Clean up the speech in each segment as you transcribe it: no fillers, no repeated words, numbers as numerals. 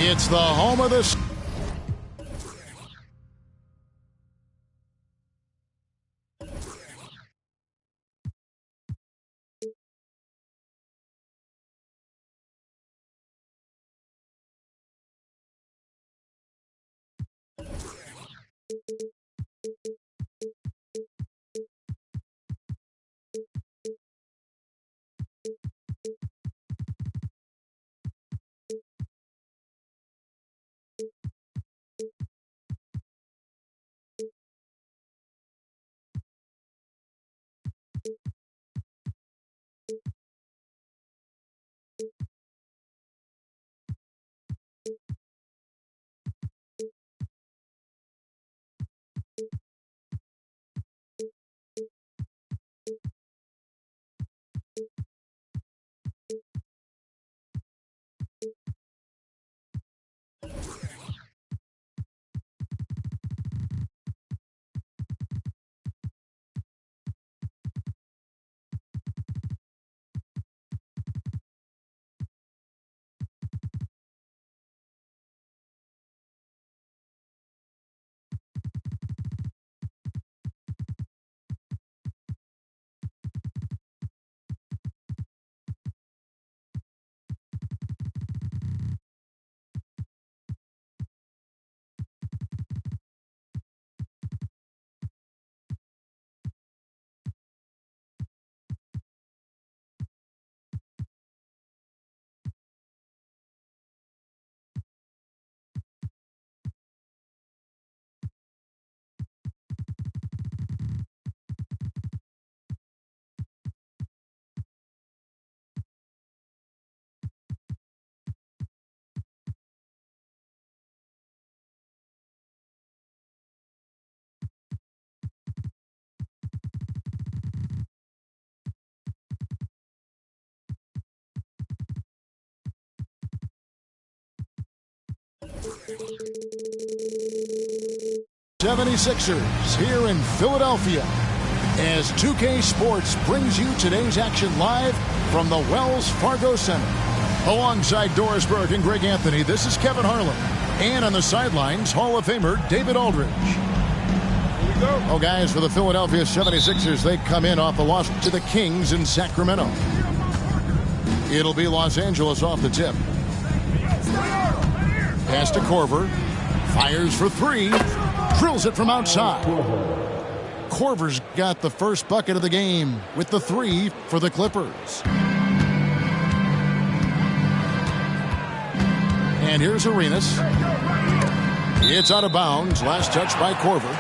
It's the home of the... '76ers here in Philadelphia as 2K Sports brings you today's action live from the Wells Fargo Center. Alongside Doris Burke and Greg Anthony, this is Kevin Harlan. And on the sidelines, Hall of Famer David Aldridge. Here we go. Oh, guys, for the Philadelphia 76ers, they come in off the loss to the Kings in Sacramento. It'll be Los Angeles off the tip. Pass to Korver. Fires for three. Drills it from outside. Korver's got the first bucket of the game with the three for the Clippers. And here's Arenas. It's out of bounds. Last touch by Korver.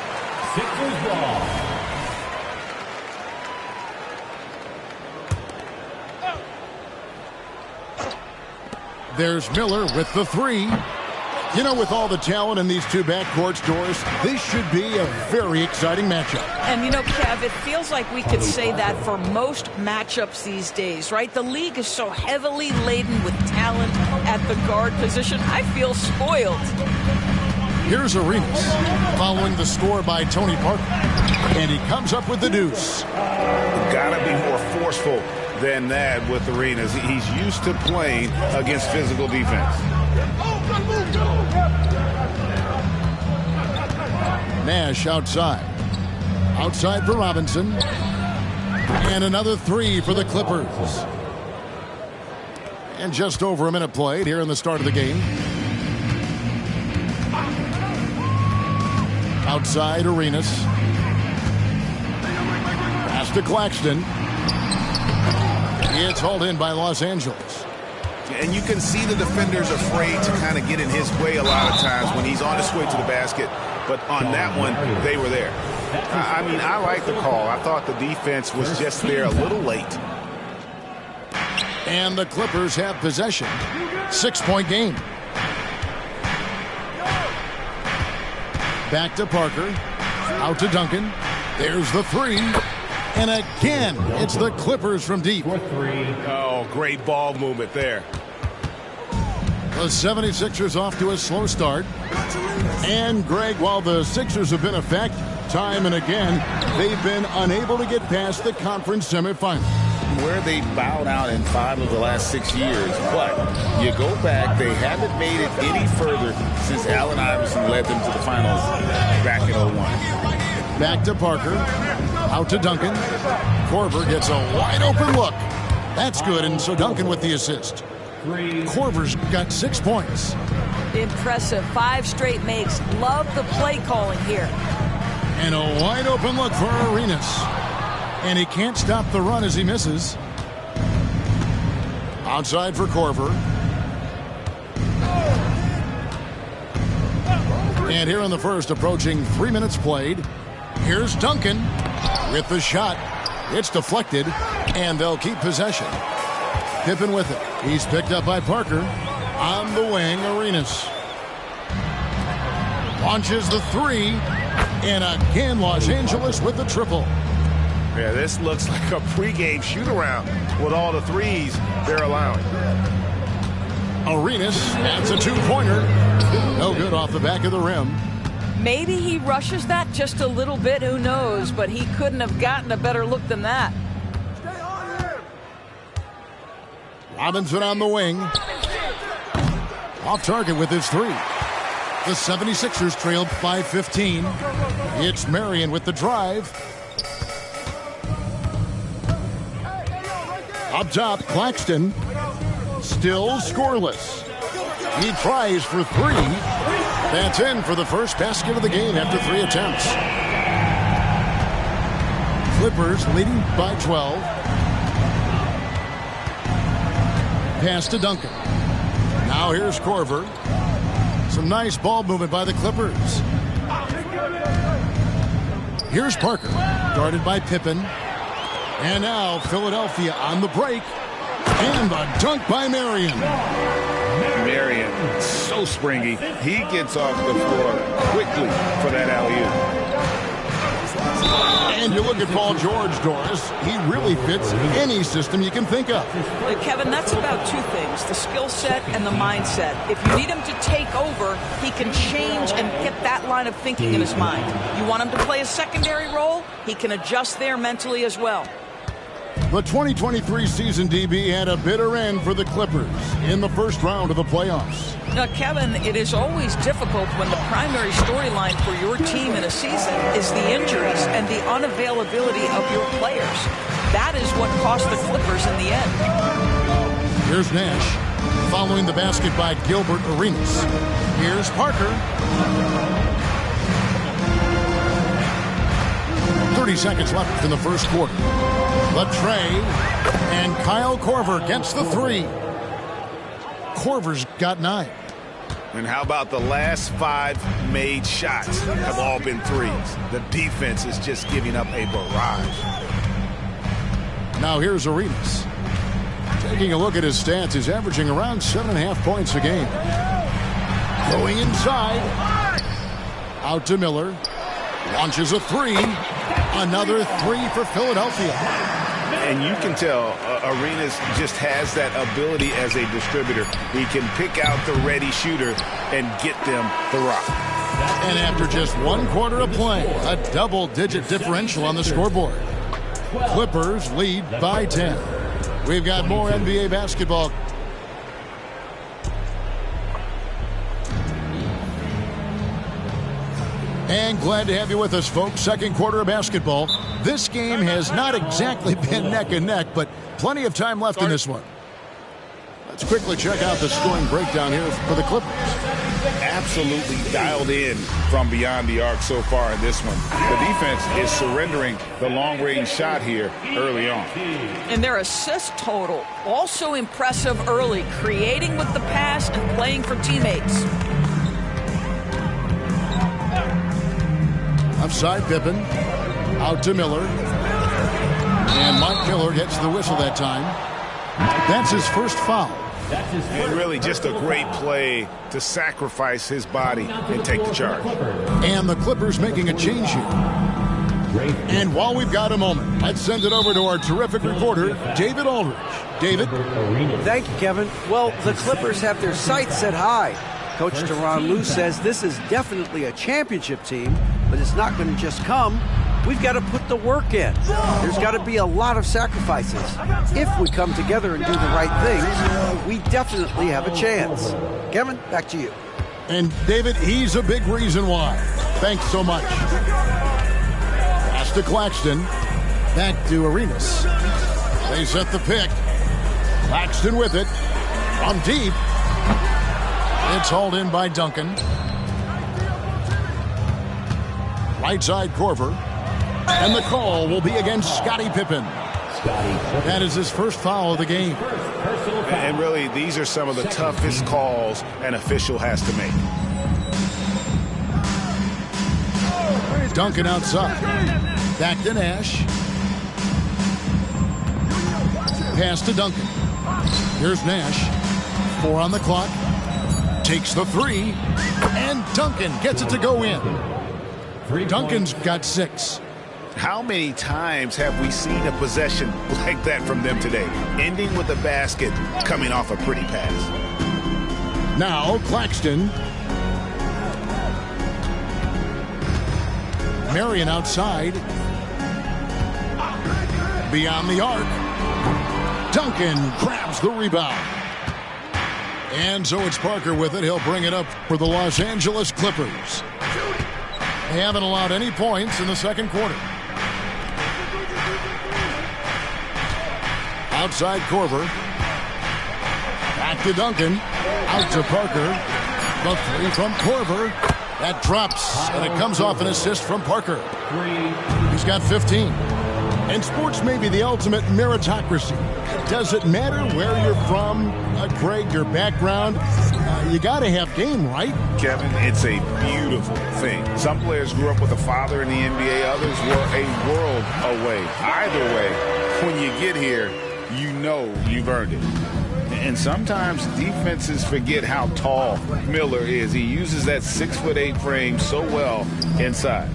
There's Miller with the three. You know, with all the talent in these two backcourts, Doris, this should be a very exciting matchup. And, you know, Kev, it feels like we could say that for most matchups these days, right? The league is so heavily laden with talent at the guard position. I feel spoiled. Here's Arenas following the score by Tony Parker. And he comes up with the deuce. Gotta be more forceful than that with Arenas. He's used to playing against physical defense. Nash outside. Outside for Robinson. And another three for the Clippers. And just over a minute played here in the start of the game. Outside Arenas. Pass to Claxton. It's hauled in by Los Angeles. And you can see the defenders afraid to kind of get in his way a lot of times when he's on his way to the basket. But on that one, they were there. I mean, I like the call. I thought the defense was just there a little late. And the Clippers have possession. 6-point game. Back to Parker. Out to Duncan. There's the three. And again, it's the Clippers from deep. Oh, great ball movement there. The 76ers off to a slow start. And, Greg, while the Sixers have been a fact time and again, they've been unable to get past the conference semifinal. Where they bowed out in 5 of the last 6 years. But you go back, they haven't made it any further since Allen Iverson led them to the finals back in 01. Back to Parker. Out to Duncan. Korver gets a wide open look. That's good, and so Duncan with the assist. Korver's got 6 points. Impressive. 5 straight makes. Love the play calling here. And a wide open look for Arenas. And he can't stop the run as he misses. Outside for Korver. And here in the first, approaching 3 minutes played. Here's Duncan with the shot. It's deflected, and they'll keep possession. Pippen with it. He's picked up by Parker. On the wing, Arenas. Launches the three. And again, Los Angeles with the triple. Yeah, this looks like a pregame shoot-around with all the threes they're allowing. Arenas adds a two-pointer. No good off the back of the rim. Maybe he rushes that just a little bit, who knows, but he couldn't have gotten a better look than that. Robinson on the wing. Off target with his three. The 76ers trailed 5-15. It's Marion with the drive. Up top, Claxton. Still scoreless. He tries for three. That's in for the first basket of the game after 3 attempts. Clippers leading by 12. Pass to Duncan. Now here's Korver. Some nice ball movement by the Clippers. Here's Parker, guarded by Pippen. And now Philadelphia on the break. And the dunk by Marion. Marion, so springy. He gets off the floor quickly for that alley-oop. And you look at Paul George, Doris. He really fits any system you can think of. Kevin, that's about 2 things, the skill set and the mindset. If you need him to take over, he can change and get that line of thinking in his mind. You want him to play a secondary role, he can adjust there mentally as well. The 2023 season, DB, had a bitter end for the Clippers in the first round of the playoffs. Now, Kevin, it is always difficult when the primary storyline for your team in a season is the injuries and the unavailability of your players. That is what cost the Clippers in the end. Here's Nash, following the basket by Gilbert Arenas. Here's Parker. 30 seconds left in the first quarter. The tray, and Kyle Korver gets the three. Korver's got 9. And how about the last 5 made shots have all been threes? The defense is just giving up a barrage. Now here's Arenas. Taking a look at his stats, he's averaging around 7.5 points a game. Going inside. Out to Miller. Launches a three. Another three for Philadelphia. And you can tell Arenas just has that ability as a distributor. He can pick out the ready shooter and get them the rock. And after just 1 quarter of play, a double-digit differential on the scoreboard. Clippers lead by 10. We've got more NBA basketball. And glad to have you with us, folks. Second quarter of basketball. This game has not exactly been neck and neck, but plenty of time left in this one. Let's quickly check out the scoring breakdown here for the Clippers. absolutely dialed in from beyond the arc so far in this one. The defense is surrendering the long-range shot here early on. And their assist total also impressive early, creating with the pass and playing for teammates. Offside Pippen. Out to Miller. And Mike Miller gets the whistle that time. That's his first foul. And really just a great play to sacrifice his body and take the charge. And the Clippers making a change here. And while we've got a moment, let's send it over to our terrific reporter, David Aldridge. David? Thank you, Kevin. Well, the Clippers have their sights set high. Coach Tyronn Lue says this is definitely a championship team, but it's not going to just come. We've got to put the work in. There's got to be a lot of sacrifices. If we come together and do the right things, we definitely have a chance. Kevin, back to you. And David, he's a big reason why. Thanks so much. Pass to Claxton. Back to Arenas. They set the pick. Claxton with it. From deep. It's hauled in by Duncan. Right side Korver. And the call will be against Scottie Pippen. That is his first foul of the game. And really, these are some of the toughest calls an official has to make. Duncan outside. Back to Nash. Pass to Duncan. Here's Nash. 4 on the clock. Takes the 3. And Duncan gets it to go in. Duncan's got 6. How many times have we seen a possession like that from them today, ending with a basket coming off a pretty pass? Now Claxton. Marion outside. Beyond the arc. Duncan grabs the rebound. And so it's Parker with it. He'll bring it up for the Los Angeles Clippers. They haven't allowed any points in the second quarter. Outside Korver. Back to Duncan. Out to Parker. The 3 from Korver. That drops, and it comes off an assist from Parker. He's got 15. And sports may be the ultimate meritocracy. Does it matter where you're from, Craig, your background? You got to have game, right? Kevin, it's a beautiful thing. Some players grew up with a father in the NBA. Others were a world away. Either way, when you get here, you know you've earned it. And sometimes defenses forget how tall Miller is. He uses that 6'8" frame so well inside.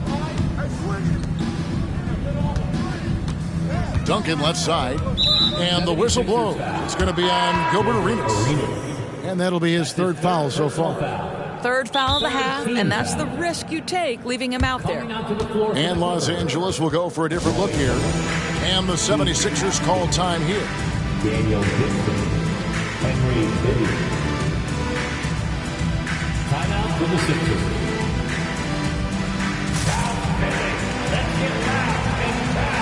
Duncan left side. And the whistle blows. It's going to be on Gilbert Arenas. And that'll be his 3rd foul so far. 3rd foul of the half, and that's the risk you take leaving him out there. And Los Angeles will go for a different look here. And the 76ers call time here. Daniel Gibson, Henry Bibby. Timeout for the Sixers. Let's get back and back.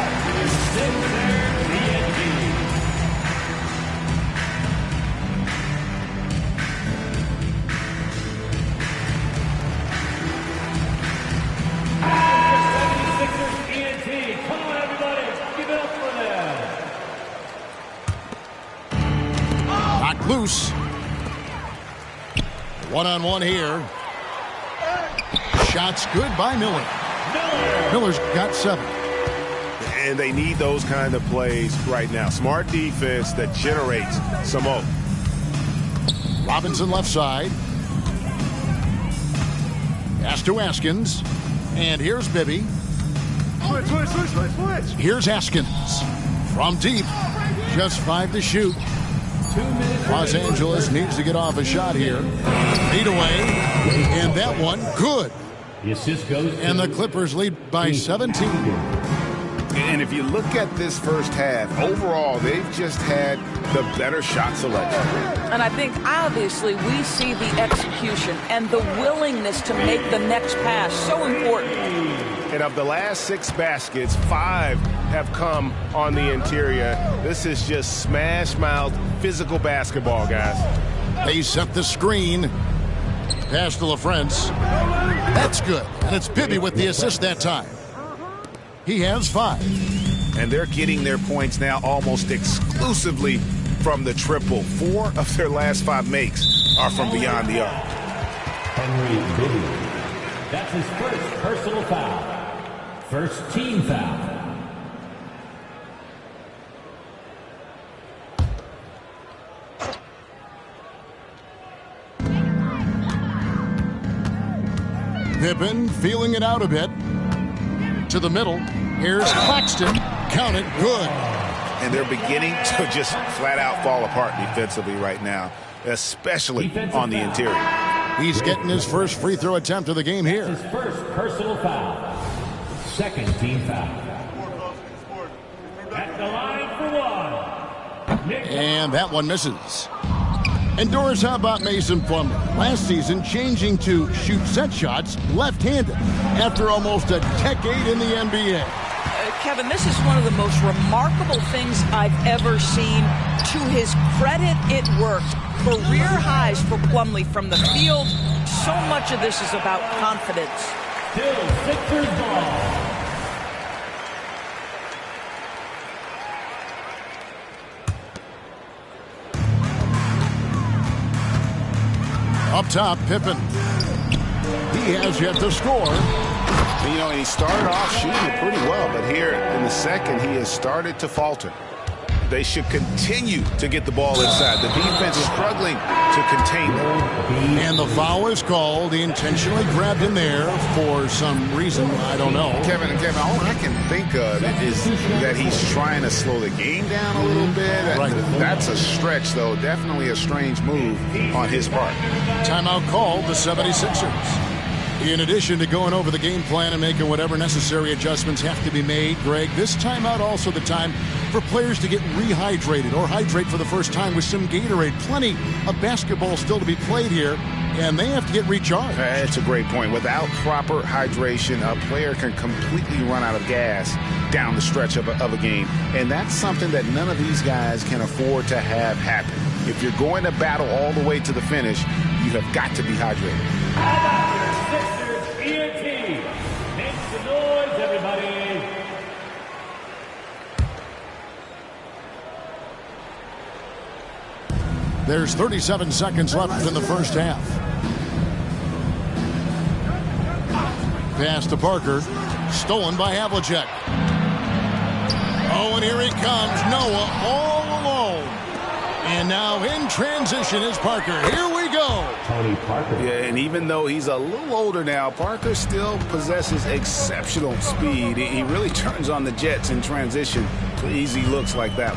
Sixers TNT. Come on, everybody, give it up for them. Knocked loose. 1-on-1 here. Shots good by Miller. Miller's got 7. And they need those kind of plays right now. Smart defense that generates some more. Robinson left side. Pass to Askins. And here's Bibby. Here's Askins. From deep. Just 5 to shoot. Los Angeles needs to get off a shot here. 8 away. And that one, good. And the Clippers lead by 17. And if you look at this first half, overall, they've just had the better shot selection. And I think, obviously, we see the execution and the willingness to make the next pass so important. And of the last 6 baskets, 5 have come on the interior. This is just smash-mouth, physical basketball, guys. They set the screen. Pass to LaFrance. That's good. And it's Bibby with the assist that time. He has 5. And they're getting their points now almost exclusively from the triple. 4 of their last 5 makes are from beyond the arc. Henry Bibby. That's his first personal foul. First team foul. Pippen feeling it out a bit. To the middle. Here's Claxton. Count it. Good. And they're beginning to just flat out fall apart defensively right now, especially on the interior. He's getting his first free throw attempt of the game here. His first personal foul. Second team foul. At the line for 1. And that one misses. And Doris, how about Mason Plumlee? Last season, changing to shoot set shots left-handed after almost a decade in the NBA. Kevin, this is one of the most remarkable things I've ever seen. To his credit, it worked. Career highs for Plumlee from the field. So much of this is about confidence. Still Sixers ball. Up top, Pippen. He has yet to score. You know, and he started off shooting it pretty well, but here in the second, he has started to falter. They should continue to get the ball inside. The defense is struggling to contain them. And the foul is called. He intentionally grabbed him there for some reason. I don't know. Kevin, all I can think of is that he's trying to slow the game down a little bit. Right. That's a stretch, though. Definitely a strange move on his part. Timeout called the 76ers. In addition to going over the game plan and making whatever necessary adjustments have to be made, Greg, this timeout also the time for players to get rehydrated or hydrate for the first time with some Gatorade. Plenty of basketball still to be played here, and they have to get recharged. That's a great point. Without proper hydration, a player can completely run out of gas down the stretch of a game, and that's something that none of these guys can afford to have happen. If you're going to battle all the way to the finish, you have got to be hydrated. How about your Sixers ENT? Make some noise, everybody. There's 37 seconds left in the first half. Pass to Parker. Stolen by Havlicek. Oh, and here he comes. Noah all alone. And now in transition is Parker. Here we go. Tony Parker. Yeah, and even though he's a little older now, Parker still possesses exceptional speed. He really turns on the jets in transition for easy looks like that.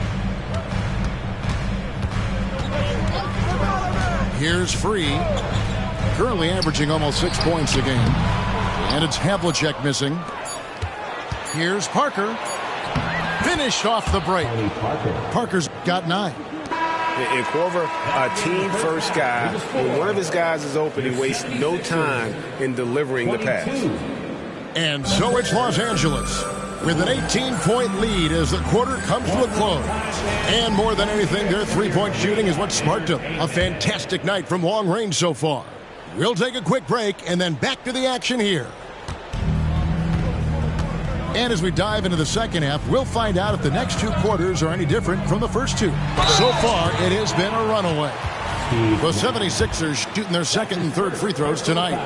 Here's Free. Currently averaging almost 6 points a game. And it's Havlicek missing. Here's Parker. Finished off the break. Parker's got 9. And Corver, a team-first guy. When one of his guys is open, he wastes no time in delivering the pass. And so it's Los Angeles with an 18-point lead as the quarter comes to a close. And more than anything, their three-point shooting is what sparked them. A fantastic night from long range so far. We'll take a quick break and then back to the action here. And as we dive into the second half, we'll find out if the next 2 quarters are any different from the first 2. So far, it has been a runaway. The 76ers shooting their second and third free throws tonight.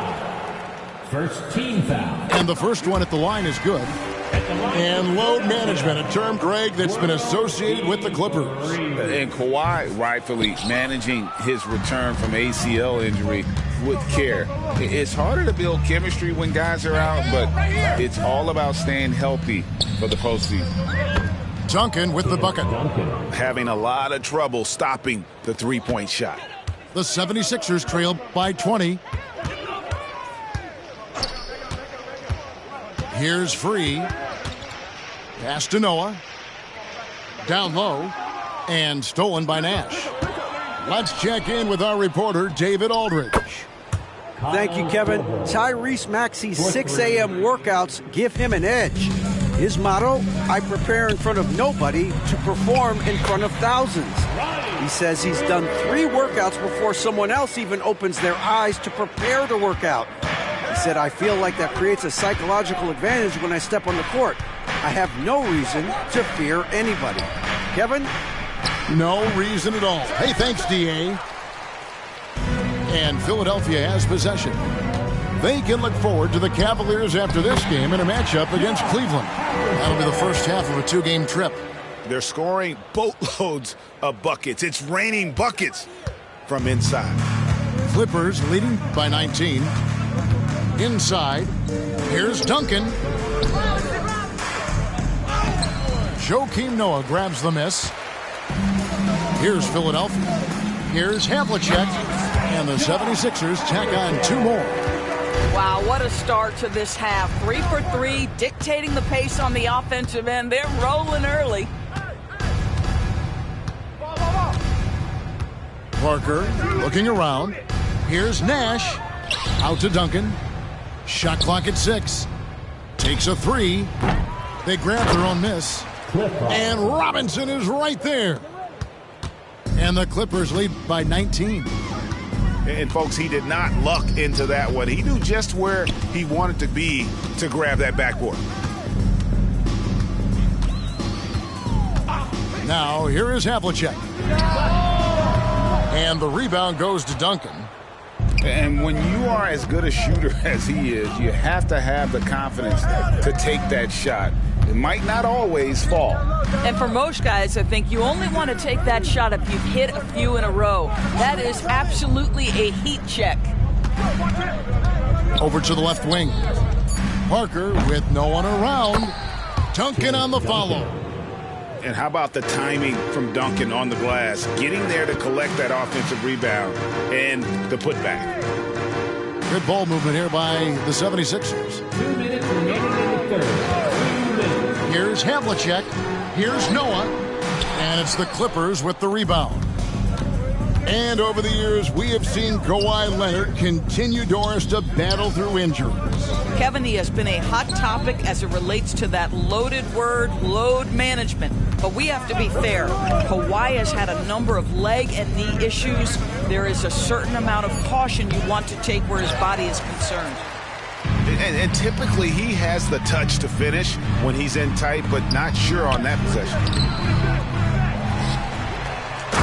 First team foul. And the first one at the line is good. And load management, a term, Greg, that's been associated with the Clippers. And Kawhi rightfully managing his return from ACL injury with care. It's harder to build chemistry when guys are out, but it's all about staying healthy for the postseason. Duncan with the bucket. Having a lot of trouble stopping the three-point shot. The 76ers trail by 20. Here's Free. Pass to Noah. Down low. And stolen by Nash. Let's check in with our reporter, David Aldridge. Thank you, Kevin. Tyrese Maxey's 6 a.m. workouts give him an edge. His motto, I prepare in front of nobody to perform in front of thousands. He says he's done 3 workouts before someone else even opens their eyes to prepare to work out. He said, I feel like that creates a psychological advantage when I step on the court. I have no reason to fear anybody. Kevin? No reason at all. Hey, thanks, D.A. And Philadelphia has possession. They can look forward to the Cavaliers after this game in a matchup against Cleveland. That'll be the first half of a 2-game trip. They're scoring boatloads of buckets. It's raining buckets from inside. Clippers leading by 19. Inside, here's Duncan. Joakim Noah grabs the miss. Here's Philadelphia. Here's Havlicek. And the 76ers tack on 2 more. Wow, what a start to this half. 3 for 3, dictating the pace on the offensive end. They're rolling early. Parker looking around. Here's Nash. Out to Duncan. Shot clock at 6. Takes a 3. They grab their own miss. And Robinson is right there. And the Clippers lead by 19. And, folks, he did not luck into that one. He knew just where he wanted to be to grab that backboard. Now, here is Havlicek. And the rebound goes to Duncan. And when you are as good a shooter as he is, you have to have the confidence to take that shot. It might not always fall. And for most guys, I think you only want to take that shot if you've hit a few in a row. That is absolutely a heat check. Over to the left wing. Parker with no one around. Duncan on the follow. And how about the timing from Duncan on the glass, getting there to collect that offensive rebound and the putback. Good ball movement here by the 76ers. 2 minutes remaining in the third. Here's Havlicek. Here's Noah. And it's the Clippers with the rebound. And over the years, we have seen Kawhi Leonard continue, Doris, to battle through injuries. Kevin, he has been a hot topic as it relates to that loaded word, load management. But we have to be fair. Kawhi has had a number of leg and knee issues. There is a certain amount of caution you want to take where his body is concerned. And typically he has the touch to finish when he's in tight, but not sure on that possession.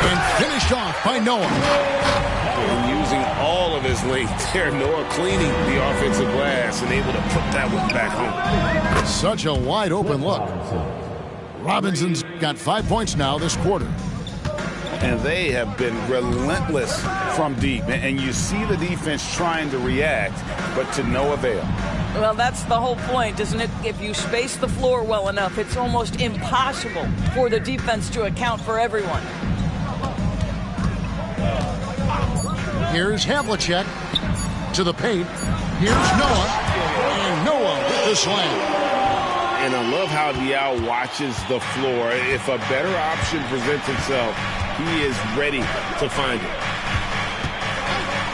And finished off by Noah. And using all of his length there, Noah cleaning the offensive glass and able to put that one back home. Such a wide open look. Robinson's got 5 points now this quarter. And they have been relentless from deep. And you see the defense trying to react, but to no avail. Well, that's the whole point, isn't it? If you space the floor well enough, it's almost impossible for the defense to account for everyone. Here's Havlicek to the paint. Here's Noah. And Noah with the slam. And I love how Diaw watches the floor. If a better option presents itself, he is ready to find it.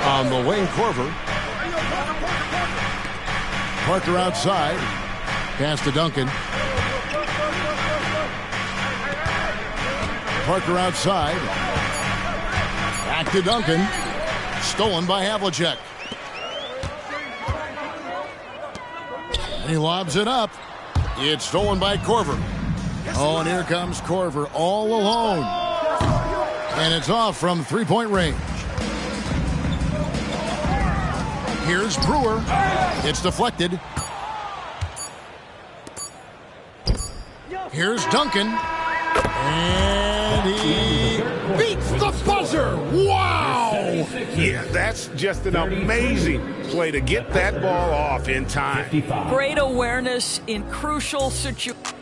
On the wing, Korver. Parker outside. Pass to Duncan. Parker outside. Back to Duncan. Stolen by Havlicek. And he lobs it up. It's stolen by Korver. Oh, and here comes Korver all alone. And it's off from three-point range. Here's Brewer. It's deflected. Here's Duncan. And he beats the buzzer. Wow! Yeah, that's just an amazing play to get that ball off in time. Great awareness in crucial situations.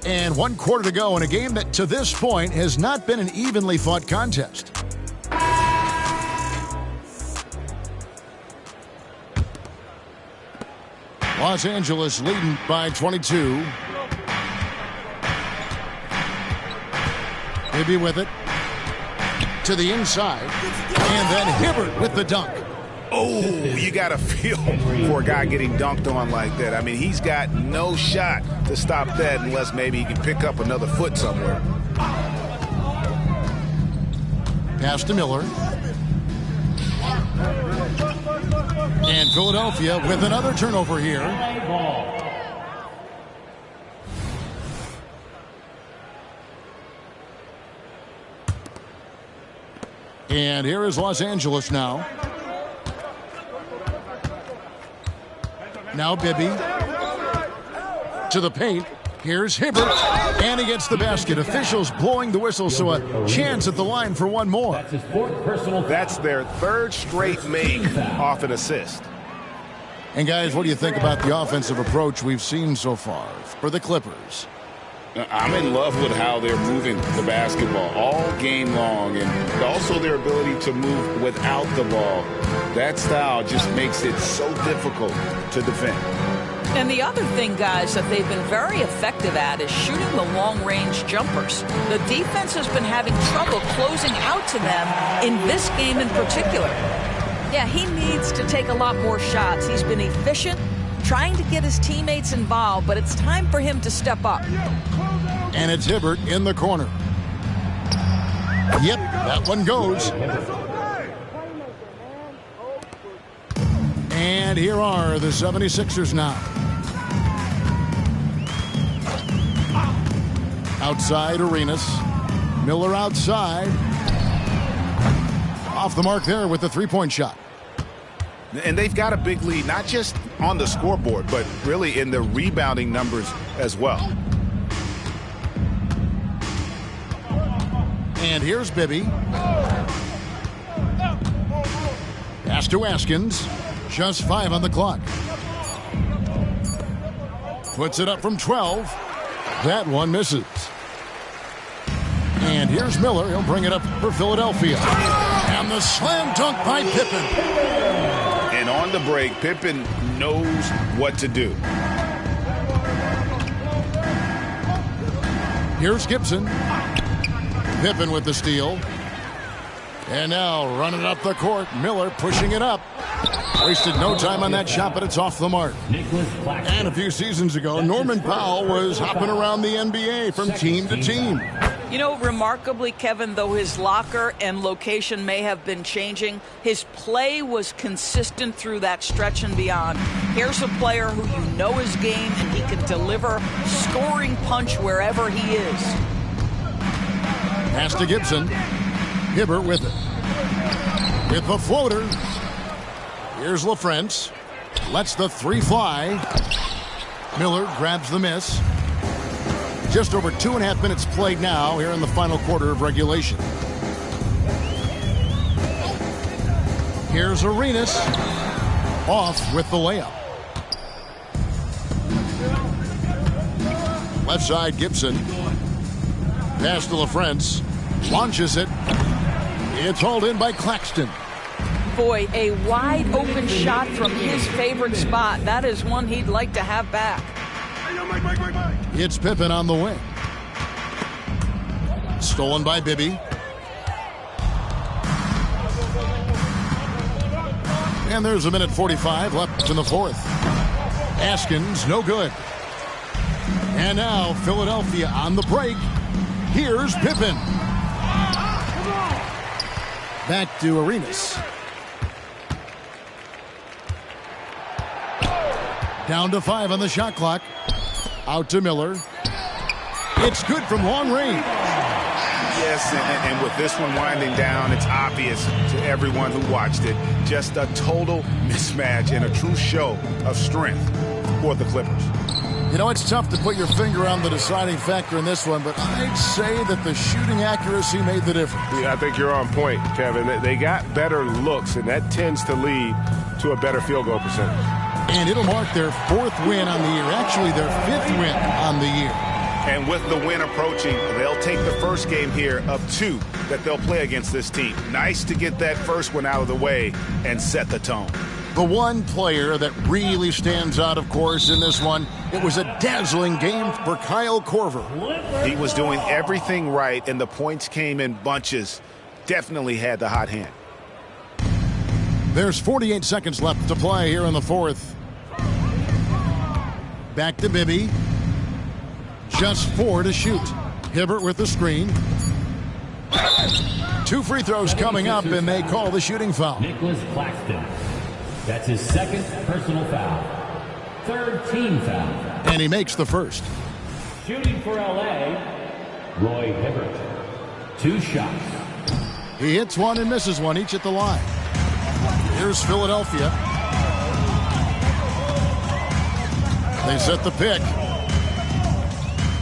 And 1 quarter to go in a game that to this point has not been an evenly fought contest. Los Angeles leading by 22. Maybe with it to the inside. And then Hibbert with the dunk. Oh, you got to feel for a guy getting dunked on like that. I mean, he's got no shot to stop that unless maybe he can pick up another foot somewhere. Pass to Miller. And Philadelphia with another turnover here. And here is Los Angeles now. Now Bibby to the paint. Here's Hibbert, and he gets the basket. Officials blowing the whistle, so a chance at the line for one more. That's his fourth personal. That's their third straight make off an assist. And guys, what do you think about the offensive approach we've seen so far for the Clippers? I'm in love with how they're moving the basketball all game long, and also their ability to move without the ball. That style just makes it so difficult to defend. And the other thing, guys, that they've been very effective at is shooting the long-range jumpers. The defense has been having trouble closing out to them in this game in particular. Yeah, he needs to take a lot more shots. He's been efficient, trying to get his teammates involved, but it's time for him to step up. And it's Hibbert in the corner. Yep, that one goes. And here are the 76ers now. Outside, Arenas. Miller outside. Off the mark there with the three-point shot. And they've got a big lead, not just on the scoreboard, but really in the rebounding numbers as well. And here's Bibby. Pass to Askins. Just 5 on the clock. Puts it up from 12. That one misses. And here's Miller. He'll bring it up for Philadelphia. And the slam dunk by Pippen. And on the break, Pippen knows what to do. Here's Gibson. Pippen with the steal. And now running up the court. Miller pushing it up. Wasted no time on that shot, but it's off the mark. And a few seasons ago, Norman Powell was hopping around the NBA from team to team. You know, remarkably, Kevin, though his locker and location may have been changing, his play was consistent through that stretch and beyond. Here's a player who you know his game, and he can deliver scoring punch wherever he is. Pass to Gibson. Hibbert with it. With the floater. Here's LaFrance. Lets the three fly. Miller grabs the miss. Just over 2.5 minutes played now here in the final quarter of regulation. Here's Arenas. Off with the layup. Left side, Gibson. Pass to LaFrance. Launches it. It's hauled in by Claxton. Boy, a wide open shot from his favorite spot. That is one he'd like to have back. It's Pippen on the wing. Stolen by Bibby. And there's 1:45 left in the fourth. Askins, no good. And now Philadelphia on the break. Here's Pippen. Back to Arenas. Down to 5 on the shot clock. Out to Miller. It's good from long range. Yes, and with this one winding down, it's obvious to everyone who watched it. Just a total mismatch and a true show of strength for the Clippers. You know, it's tough to put your finger on the deciding factor in this one, but I'd say that the shooting accuracy made the difference. Yeah, I think you're on point, Kevin. They got better looks, and that tends to lead to a better field goal percentage. And it'll mark their 4th win on the year. Actually, their 5th win on the year. And with the win approaching, they'll take the first game here of 2 that they'll play against this team. Nice to get that first one out of the way and set the tone. The one player that really stands out, of course, in this one, it was a dazzling game for Kyle Korver. He was doing everything right, and the points came in bunches. Definitely had the hot hand. There's 48 seconds left to play here in the fourth. Back to Bibby. Just 4 to shoot. Hibbert with the screen. 2 free throws coming up, and they call the shooting foul. Nicholas Claxton. That's his second personal foul. Third team foul. And he makes the first. Shooting for L.A., Roy Hibbert. 2 shots. He hits one and misses one, each at the line. Here's Philadelphia. They set the pick.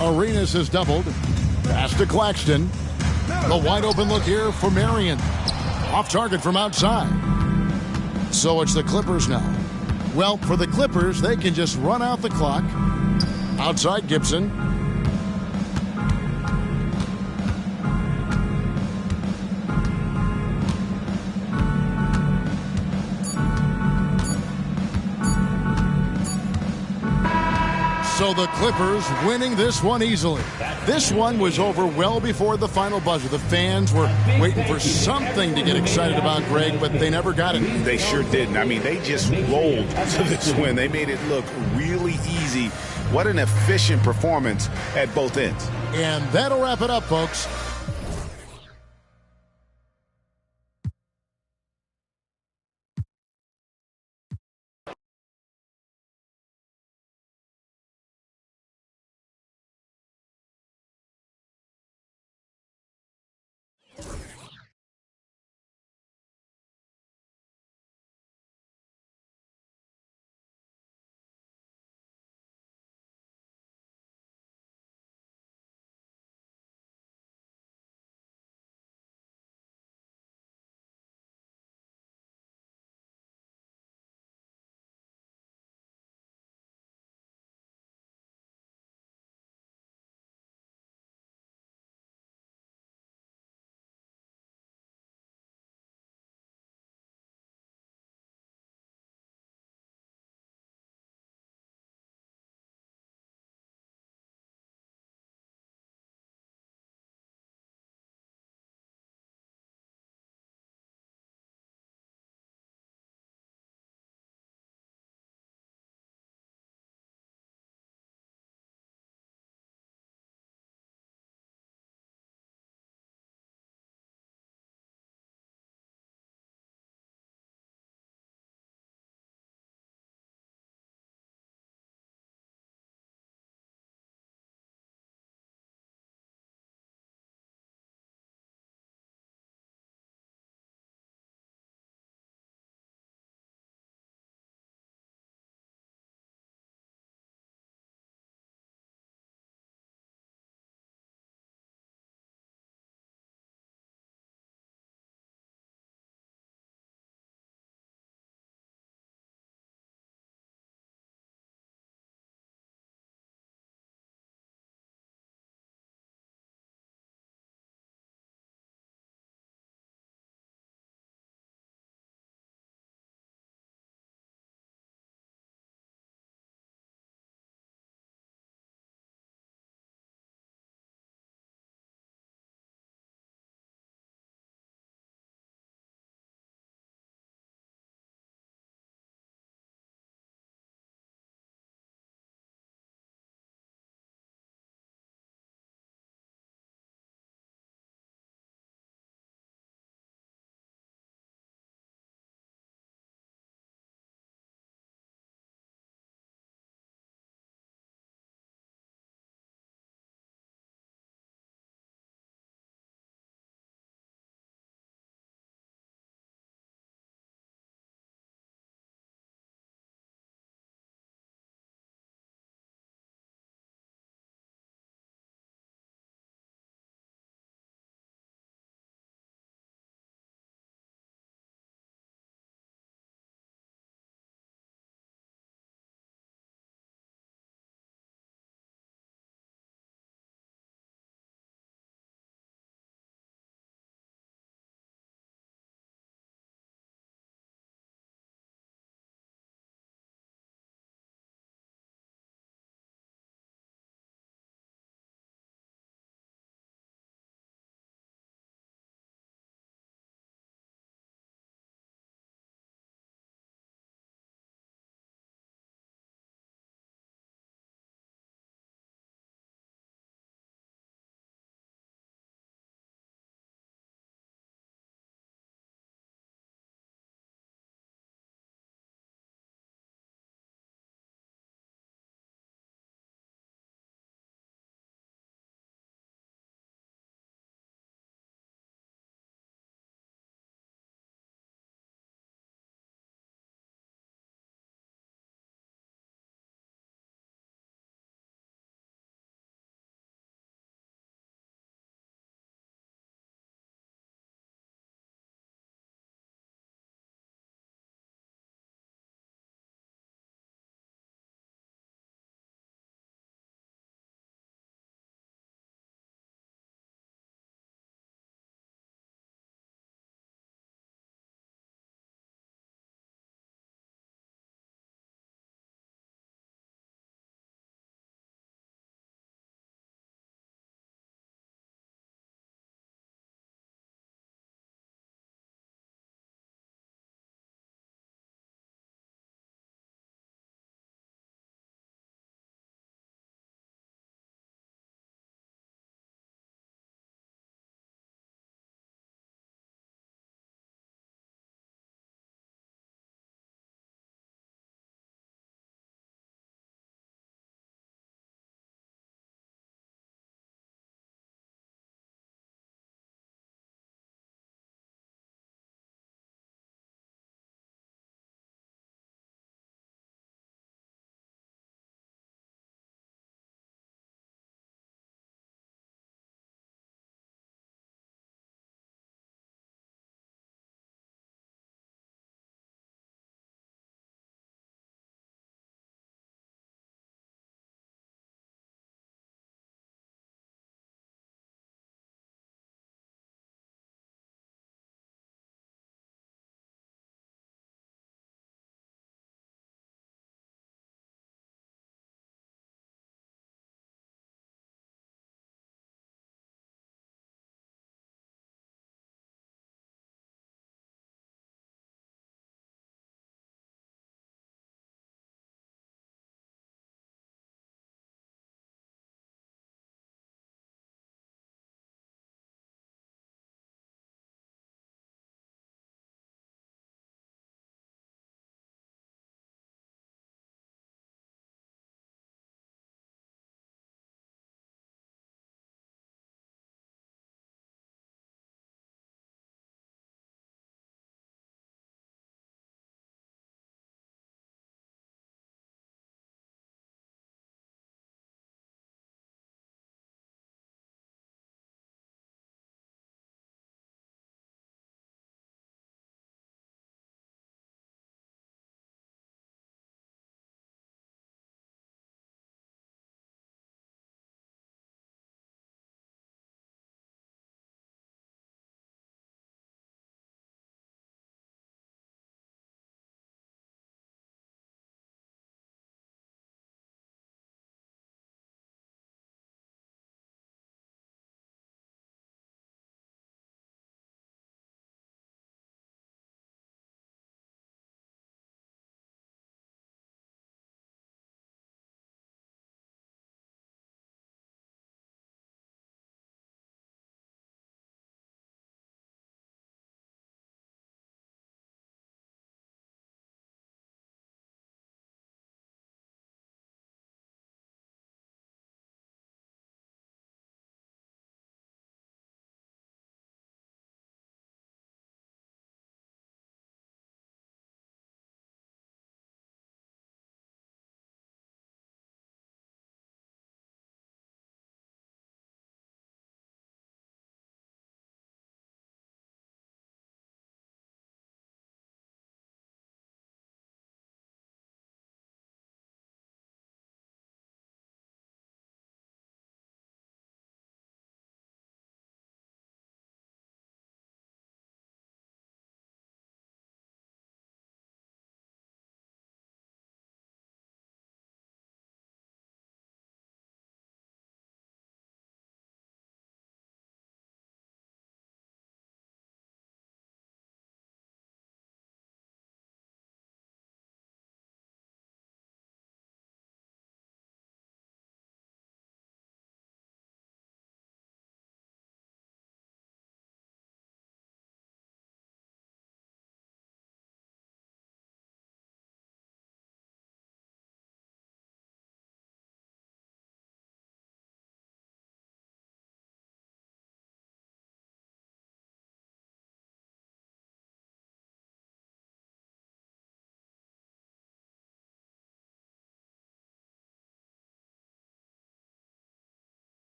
Arenas has doubled. Pass to Claxton. The wide open look here for Marion. Off target from outside. So it's the Clippers now. Well, for the Clippers, they can just run out the clock. Outside Gibson. So the Clippers winning this one easily. This one was over well before the final buzzer. The fans were waiting for something to get excited about, Greg, but they never got it. They sure didn't. I mean, they just rolled to this win. They made it look really easy. What an efficient performance at both ends. And that'll wrap it up, folks.